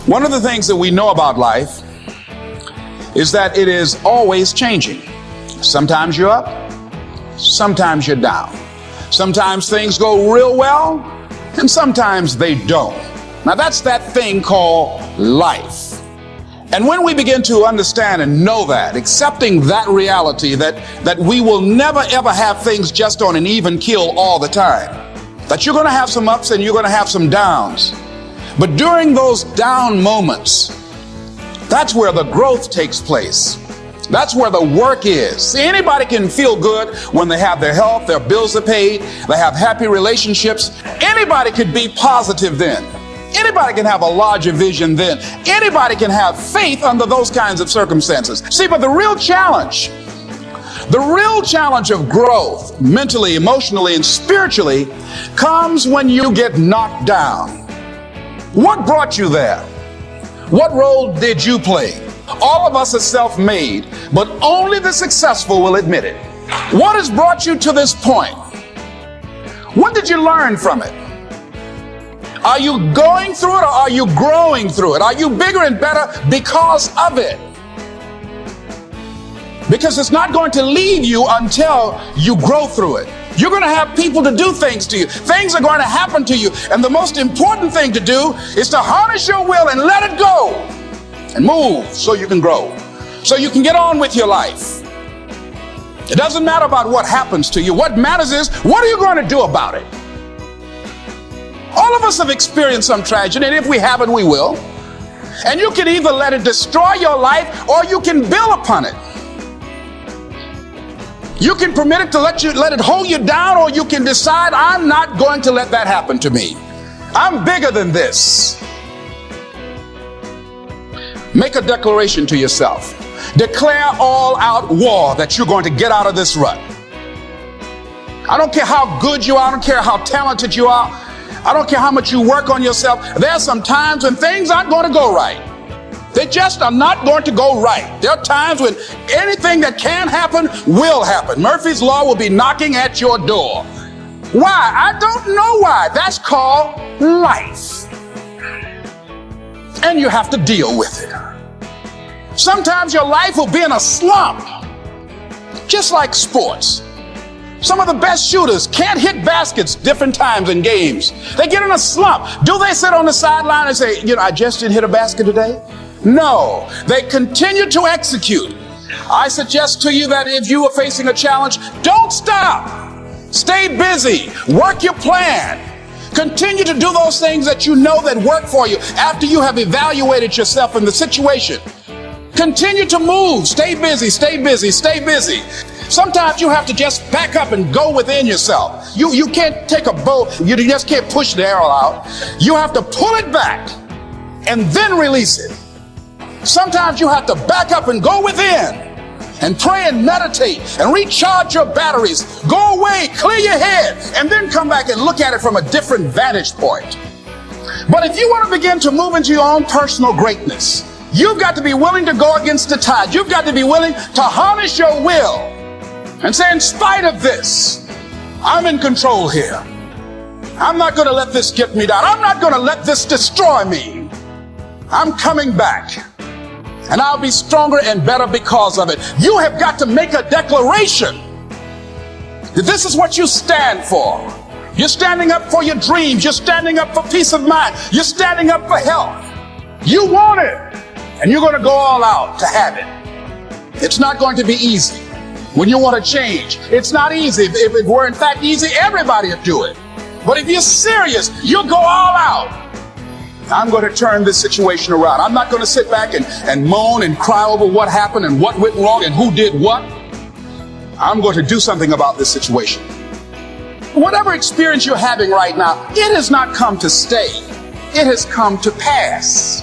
One of the things that we know about life is that it is always changing. Sometimes you're up, sometimes you're down. Sometimes things go real well, and sometimes they don't. Now that's that thing called life. And when we begin to understand and know that, accepting that reality that we will never ever have things just on an even keel all the time, that you're going to have some ups and you're going to have some downs. But during those down moments, that's where the growth takes place. That's where the work is. See, anybody can feel good when they have their health, their bills are paid, they have happy relationships. Anybody could be positive then. Anybody can have a larger vision then. Anybody can have faith under those kinds of circumstances. See, but the real challenge of growth, mentally, emotionally, and spiritually, comes when you get knocked down. What brought you there? What role did you play? All of us are self-made, but only the successful will admit it. What has brought you to this point? What did you learn from it? Are you going through it or are you growing through it? Are you bigger and better because of it? Because it's not going to leave you until you grow through it. You're going to have people to do things to you. Things are going to happen to you. And the most important thing to do is to harness your will and let it go and move so you can grow, so you can get on with your life. It doesn't matter about what happens to you. What matters is, what are you going to do about it? All of us have experienced some tragedy, and if we haven't, we will. And you can either let it destroy your life or you can build upon it. You can permit it to let it hold you down, or you can decide, I'm not going to let that happen to me. I'm bigger than this. Make a declaration to yourself. Declare all out war that you're going to get out of this rut. I don't care how good you are. I don't care how talented you are. I don't care how much you work on yourself. There are some times when things aren't going to go right. They just are not going to go right. There are times when anything that can happen will happen. Murphy's Law will be knocking at your door. Why? I don't know why. That's called life. And you have to deal with it. Sometimes your life will be in a slump, just like sports. Some of the best shooters can't hit baskets different times in games. They get in a slump. Do they sit on the sideline and say, I just didn't hit a basket today? No, they continue to execute. I suggest to you that if you are facing a challenge, don't stop. Stay busy. Work your plan. Continue to do those things that you know that work for you after you have evaluated yourself in the situation. Continue to move. Stay busy, stay busy, stay busy. Sometimes you have to just back up and go within yourself. You can't take a bow. You just can't push the arrow out. You have to pull it back and then release it. Sometimes you have to back up and go within and pray and meditate and recharge your batteries. Go away, clear your head, and then come back and look at it from a different vantage point. But if you want to begin to move into your own personal greatness, you've got to be willing to go against the tide. You've got to be willing to harness your will and say, in spite of this, I'm in control here. I'm not going to let this get me down. I'm not going to let this destroy me. I'm coming back, and I'll be stronger and better because of it. You have got to make a declaration that this is what you stand for. You're standing up for your dreams. You're standing up for peace of mind. You're standing up for health. You want it, and you're going to go all out to have it. It's not going to be easy. When you want to change, it's not easy. If it were in fact easy, everybody would do it. But if you're serious, you'll go all out. I'm going to turn this situation around. I'm not going to sit back and moan and cry over what happened and what went wrong and who did what. I'm going to do something about this situation. Whatever experience you're having right now, it has not come to stay. It has come to pass.